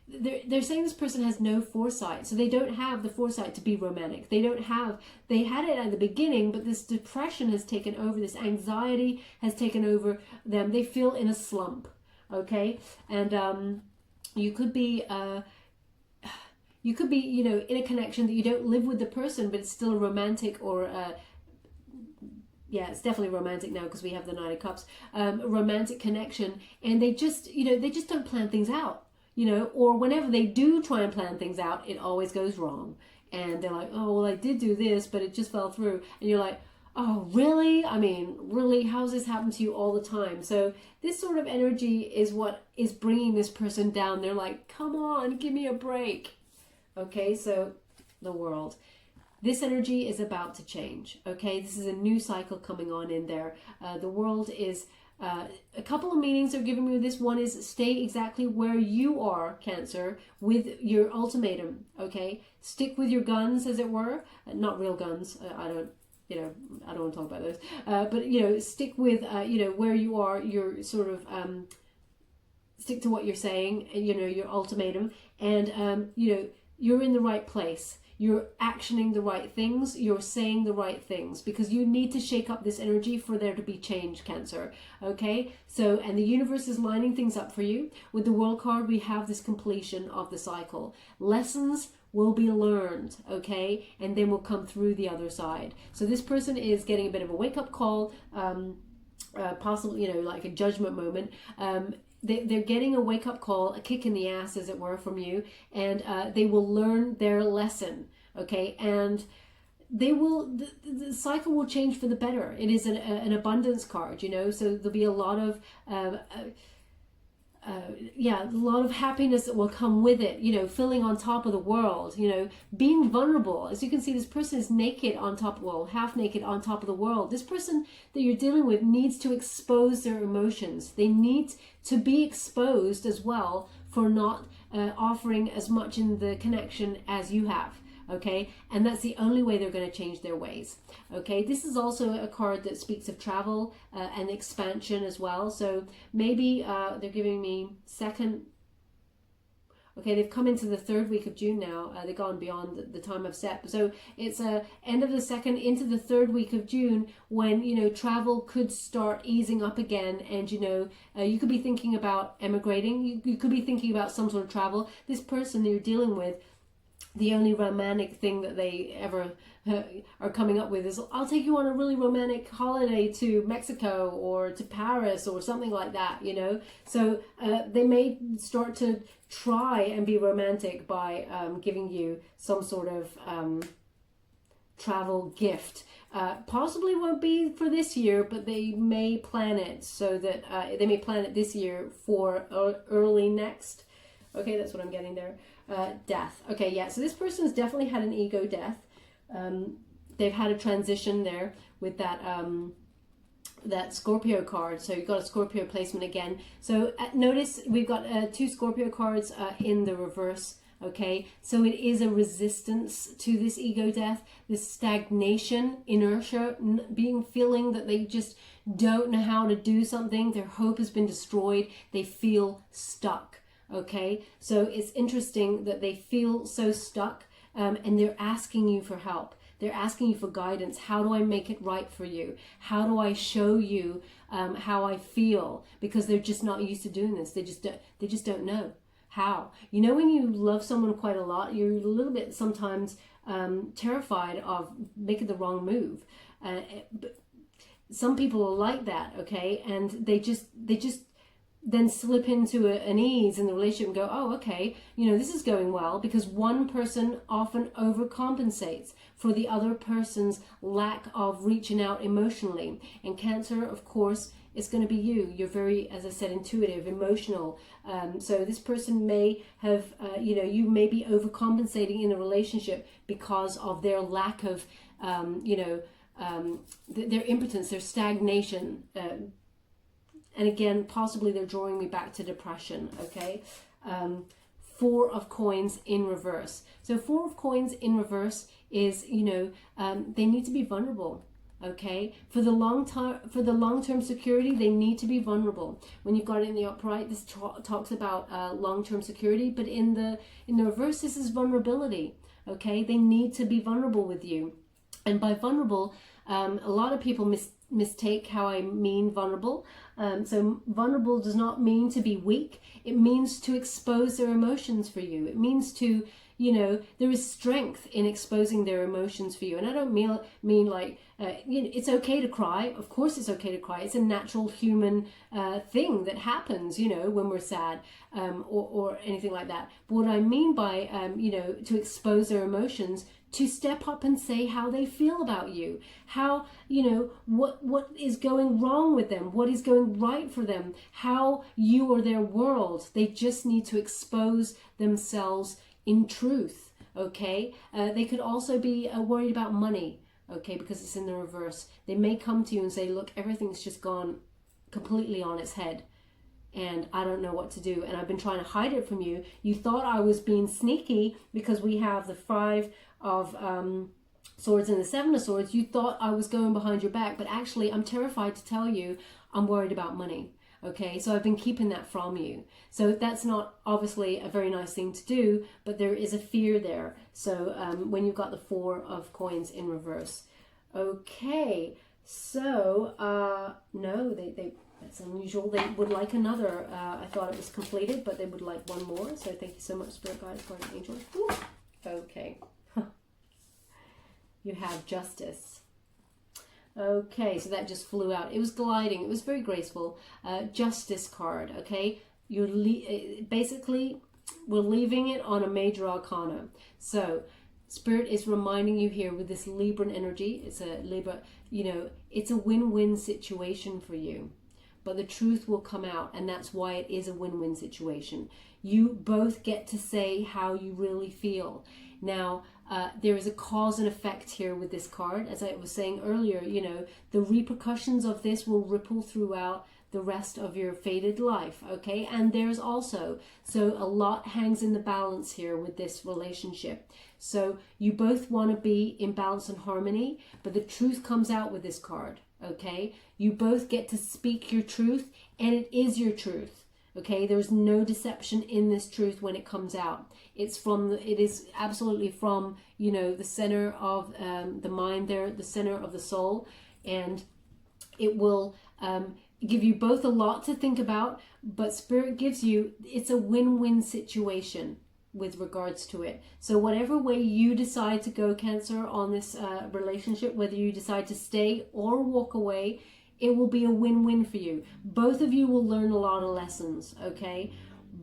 they're saying this person has no foresight. So they don't have the foresight to be romantic. They had it at the beginning, but this depression has taken over, this anxiety has taken over them. They feel in a slump. Okay, and you could be in a connection that you don't live with the person, but it's still a romantic, or it's definitely romantic now because we have the Knight of Cups, romantic connection, and they just don't plan things out, or whenever they do try and plan things out, it always goes wrong, and they're like, oh well, I did do this, but it just fell through, and you're like, oh, really? I mean, really? How's this happen to you all the time? So this sort of energy is what is bringing this person down. They're like, come on, give me a break. Okay, so the World. This energy is about to change. Okay, this is a new cycle coming on in there. The World is a couple of meanings they're giving me with this. One is stay exactly where you are, Cancer, with your ultimatum. Okay, stick with your guns, as it were. Not real guns. I don't want to talk about those. But, stick with, where you are, your sort of, stick to what you're saying, your ultimatum. And, you're in the right place. You're actioning the right things. You're saying the right things, because you need to shake up this energy for there to be change, Cancer. Okay? So, and the universe is lining things up for you. With the World card, we have this completion of the cycle. Lessons will be learned, okay, and then we'll come through the other side. So this person is getting a bit of a wake-up call, possibly, like a judgment moment. they're getting a wake-up call, a kick in the ass, as it were, from you, and they will learn their lesson, okay? And they will, the cycle will change for the better. It is an abundance card, you know, so there'll be a lot of a lot of happiness that will come with it, you know, feeling on top of the world, you know, being vulnerable. As you can see, this person is naked on top, well, half naked on top of the world. This person that you're dealing with needs to expose their emotions. They need to be exposed as well for not offering as much in the connection as you have. Okay, and that's the only way they're going to change their ways. Okay, this is also a card that speaks of travel and expansion as well. So maybe they're giving me second. Okay, they've come into the 3rd week of June now. They've gone beyond the time I've set. So it's end of the 2nd into the 3rd week of June when, you know, travel could start easing up again. And, you know, you could be thinking about emigrating. You could be thinking about some sort of travel. This person that you're dealing with, the only romantic thing that they ever are coming up with is, I'll take you on a really romantic holiday to Mexico or to Paris or something like that, you know. So they may start to try and be romantic by giving you some sort of travel gift. Possibly won't be for this year, but they may plan it so that they may plan it this year for early next. Okay, that's what I'm getting there. Death. Okay, yeah, so this person's definitely had an ego death. They've had a transition there with that that Scorpio card. So you've got a Scorpio placement again. So notice we've got 2 Scorpio cards in the reverse. Okay, so it is a resistance to this ego death, this stagnation, inertia, feeling that they just don't know how to do something. Their hope has been destroyed. They feel stuck. Okay, so it's interesting that they feel so stuck and they're asking you for help. They're asking you for guidance. How do I make it right for you? How do I show you how I feel? Because they're just not used to doing this. They just don't know how. You know, when you love someone quite a lot, you're a little bit sometimes terrified of making the wrong move. But some people are like that, okay, and they just then slip into an ease in the relationship and go, oh, okay, you know, this is going well, because one person often overcompensates for the other person's lack of reaching out emotionally. And Cancer, of course, is going to be you. You're very, as I said, intuitive, emotional. So this person may have, you know, you may be overcompensating in the relationship because of their lack of, you know, their impotence, their stagnation. And again, possibly they're drawing me back to depression, okay? 4 of Coins in reverse. So 4 of Coins in reverse is, you know, they need to be vulnerable, okay? For the long-term security, they need to be vulnerable. When you've got it in the upright, this talks about long-term security, but in the reverse, this is vulnerability, okay? They need to be vulnerable with you. And by vulnerable, a lot of people mistake how I mean vulnerable. So vulnerable does not mean to be weak. It means to expose their emotions for you. It means to, you know, there is strength in exposing their emotions for you. And I don't mean like, you know, it's okay to cry. Of course it's okay to cry. It's a natural human thing that happens, you know, when we're sad or anything like that. But what I mean by, you know, to expose their emotions, to step up and say how they feel about you, how, you know, what is going wrong with them, what is going right for them, how you are their world. They just need to expose themselves in truth, okay? They could also be worried about money, okay, because it's in the reverse. They may come to you and say, look, everything's just gone completely on its head and I don't know what to do, and I've been trying to hide it from you. You thought I was being sneaky because we have the 5 of Swords and the 7 of Swords. You thought I was going behind your back, but actually I'm terrified to tell you I'm worried about money. Okay, so I've been keeping that from you. So that's not obviously a very nice thing to do, but there is a fear there. So when you've got the 4 of Coins in reverse. Okay, so no, that's unusual. They would like another. I thought it was completed, but they would like one more. So thank you so much, Spirit Guides, Guardian Angels. Ooh. Okay. You have Justice. Okay, so that just flew out. It was gliding. It was very graceful. Justice card, okay? basically, we're leaving it on a major arcana. So Spirit is reminding you here with this Libran energy, it's a Libra, it's a win-win situation for you. But the truth will come out, and that's why it is a win-win situation. You both get to say how you really feel. Now, there is a cause and effect here with this card. As I was saying earlier, the repercussions of this will ripple throughout the rest of your fated life, okay? And there's also, so a lot hangs in the balance here with this relationship. So you both want to be in balance and harmony, but the truth comes out with this card, okay? You both get to speak your truth, and it is your truth, okay? There's no deception in this truth when it comes out. It is absolutely from, the center of the mind there, the center of the soul, and it will give you both a lot to think about, but Spirit gives you, it's a win-win situation with regards to it. So whatever way you decide to go, Cancer, on this relationship, whether you decide to stay or walk away, it will be a win-win for you. Both of you will learn a lot of lessons, okay?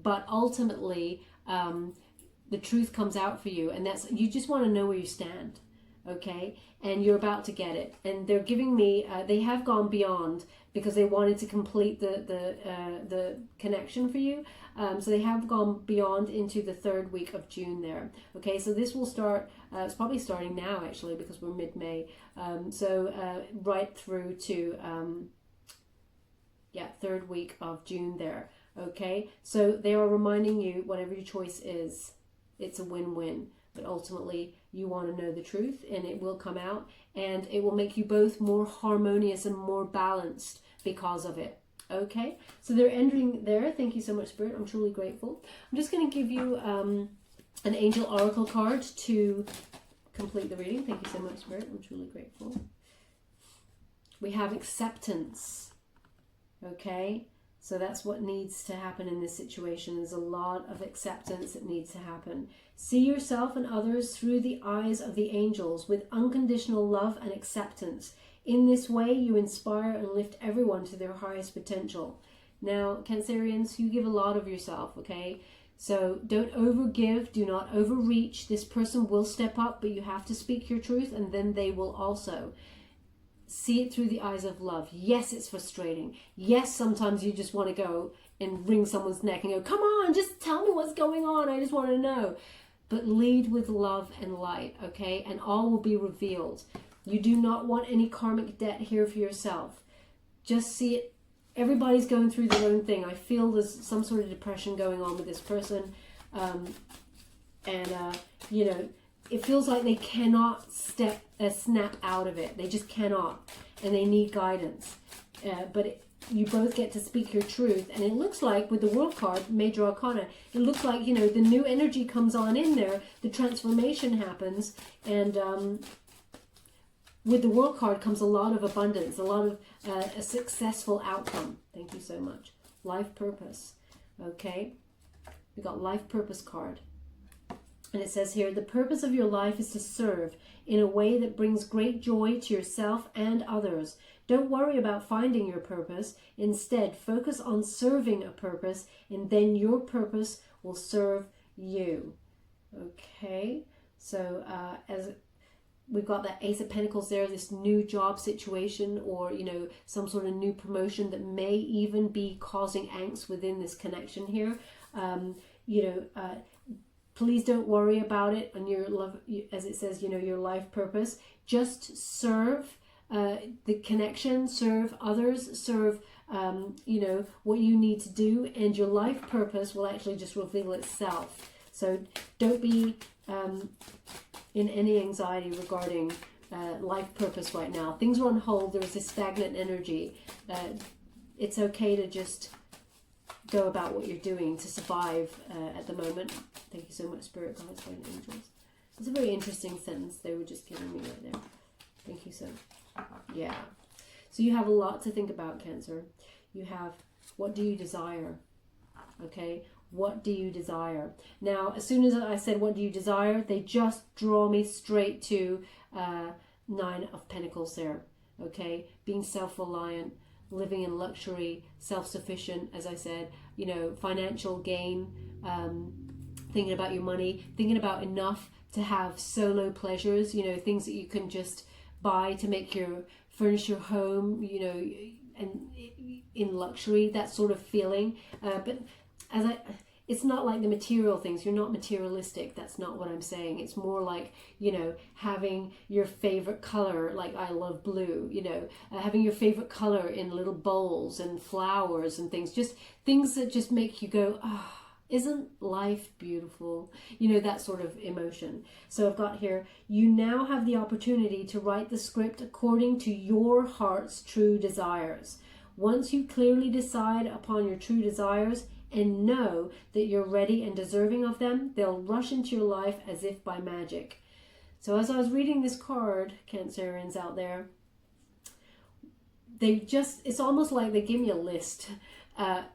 But ultimately, the truth comes out for you, and that's, you just want to know where you stand, okay? And you're about to get it. And they're giving me, they have gone beyond, because they wanted to complete the connection for you. So they have gone beyond into the 3rd week of June there. Okay, so this will start, it's probably starting now actually, because we're mid-May. Right through to, 3rd week of June there. Okay, so they are reminding you, whatever your choice is, it's a win-win. But ultimately, you want to know the truth, and it will come out, and it will make you both more harmonious and more balanced because of it. Okay, so they're ending there. Thank you so much, Spirit. I'm truly grateful. I'm just going to give you an Angel Oracle card to complete the reading. Thank you so much, Spirit. I'm truly grateful. We have acceptance. Okay, so that's what needs to happen in this situation. There's a lot of acceptance that needs to happen. See yourself and others through the eyes of the angels with unconditional love and acceptance. In this way, you inspire and lift everyone to their highest potential. Now, Cancerians, you give a lot of yourself, okay? So don't overgive, do not overreach. This person will step up, but you have to speak your truth, and then they will also. See it through the eyes of love. Yes, it's frustrating. Yes, sometimes you just want to go and wring someone's neck and go, come on, just tell me what's going on. I just want to know. But lead with love and light, okay? And all will be revealed. You do not want any karmic debt here for yourself. Just see it. Everybody's going through their own thing. I feel there's some sort of depression going on with this person. It feels like they cannot snap out of it. They just cannot. And they need guidance. You both get to speak your truth. And it looks like with the World card, Major Arcana, it looks like, the new energy comes on in there. The transformation happens. And with the World card comes a lot of abundance, a lot of a successful outcome. Thank you so much. Life purpose. Okay. We got life purpose card. And it says here, the purpose of your life is to serve in a way that brings great joy to yourself and others. Don't worry about finding your purpose. Instead, focus on serving a purpose, and then your purpose will serve you. Okay, so as we've got that Ace of Pentacles there, this new job situation, or, some sort of new promotion that may even be causing angst within this connection here. Please don't worry about it on your love, as it says, your life purpose. Just serve the connection, serve others, serve, what you need to do, and your life purpose will actually just reveal itself. So don't be in any anxiety regarding life purpose right now. Things are on hold. There is this stagnant energy. It's okay to just go about what you're doing to survive at the moment. Thank you so much, Spirit Guides, and Angels. It's a very interesting sentence they were just giving me right there. Thank you so much. Yeah. So you have a lot to think about, Cancer. You have, what do you desire? Okay. What do you desire? Now, as soon as I said, what do you desire? They just draw me straight to 9 of Pentacles there. Okay. Being self-reliant, living in luxury, self-sufficient, as I said, you know, financial gain, thinking about your money, thinking about enough to have solo pleasures, you know, things that you can just buy to make your, furnish your home, you know, and in luxury, that sort of feeling. But it's not like the material things. You're not materialistic. That's not what I'm saying. It's more like, you know, having your favorite color, like I love blue, you know, having your favorite color in little bowls and flowers and things, just things that just make you go, ah, oh, isn't life beautiful? You know, that sort of emotion. So I've got here, you now have the opportunity to write the script according to your heart's true desires. Once you clearly decide upon your true desires, and know that you're ready and deserving of them, they'll rush into your life as if by magic. So as I was reading this card, Cancerians out there, it's almost like they give me a list.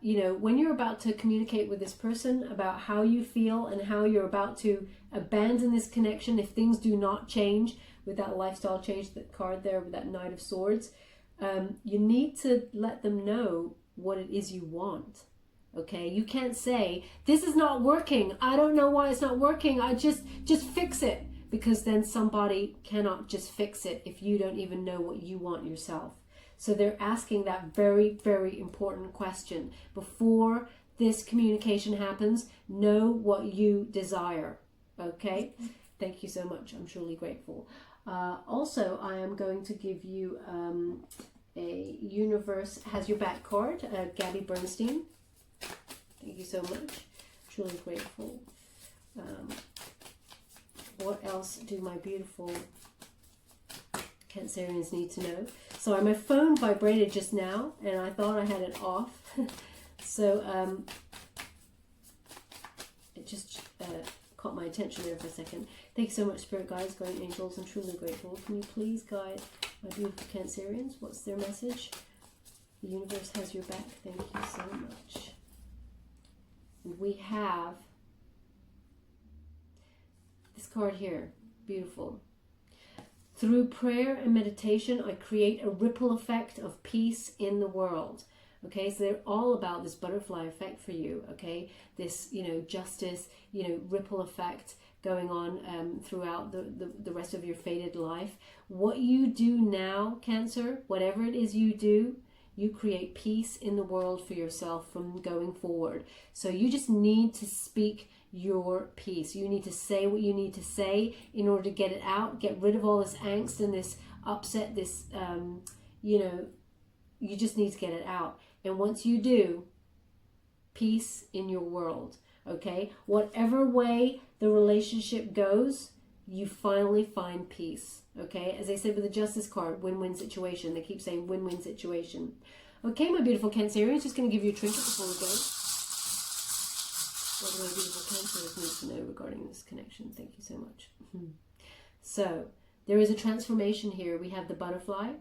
You know, when you're about to communicate with this person about how you feel and how you're about to abandon this connection if things do not change, with that lifestyle change, that card there with that Knight of Swords, you need to let them know what it is you want. Okay, you can't say, this is not working, I don't know why it's not working, I just fix it, because then somebody cannot just fix it if you don't even know what you want yourself. So they're asking that very, very important question. Before this communication happens, know what you desire. Okay, thank you so much, I'm truly grateful. Also, I am going to give you a Universe Has Your Back card, Gabby Bernstein. Thank you so much. Truly grateful. What else do my beautiful Cancerians need to know? Sorry, my phone vibrated just now and I thought I had it off. So it just caught my attention there for a second. Thank you so much, Spirit Guides, Guardian Angels. I'm truly grateful. Can you please guide my beautiful Cancerians? What's their message? The universe has your back. Thank you so much. We have this card here, beautiful. Through prayer and meditation, I create a ripple effect of peace in the world. Okay, so they're all about this butterfly effect for you. Okay, this, you know, justice, you know, ripple effect going on throughout the rest of your fated life. What you do now, Cancer, whatever it is you do, you create peace in the world for yourself from going forward. So you just need to speak your piece. You need to say what you need to say in order to get it out, get rid of all this angst and this upset, this, you know, you just need to get it out. And once you do, peace in your world, okay? Whatever way the relationship goes, you finally find peace, okay? As I said with the Justice card, win-win situation. They keep saying win-win situation. Okay, my beautiful Cancerians, just going to give you a trinket before we go. What do my beautiful Cancers need to know regarding this connection? Thank you so much. So, there is a transformation here. We have the butterfly,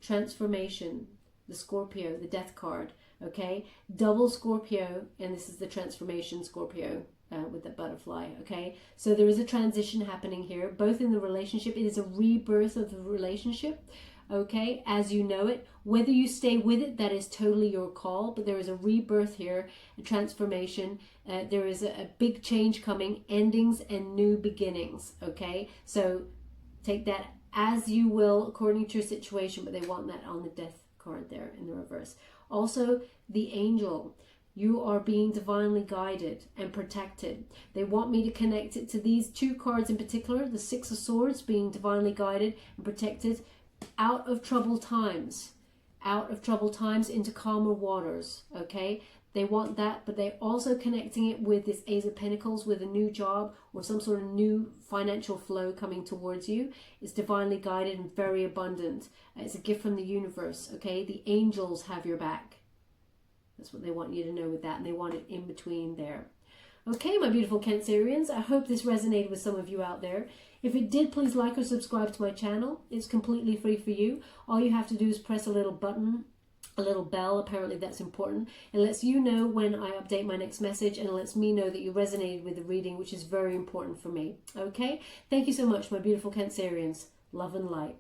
transformation, the Scorpio, the death card, okay? Double Scorpio, and this is the transformation Scorpio. With the butterfly, okay? So there is a transition happening here, both in the relationship. It is a rebirth of the relationship, okay, as you know it. Whether you stay with it, that is totally your call, but there is a rebirth here, a transformation. There is a big change coming, endings and new beginnings, okay? So take that as you will, according to your situation, but they want that on the death card there in the reverse. Also, the angel. You are being divinely guided and protected. They want me to connect it to these two cards in particular, the Six of Swords, being divinely guided and protected out of troubled times into calmer waters, okay? They want that, but they're also connecting it with this Ace of Pentacles, with a new job or some sort of new financial flow coming towards you. It's divinely guided and very abundant. It's a gift from the universe, okay? The angels have your back. That's what they want you to know with that, and they want it in between there. Okay, my beautiful Cancerians, I hope this resonated with some of you out there. If it did, please like or subscribe to my channel. It's completely free for you. All you have to do is press a little button, a little bell, apparently that's important. It lets you know when I update my next message, and it lets me know that you resonated with the reading, which is very important for me. Okay, thank you so much, my beautiful Cancerians. Love and light.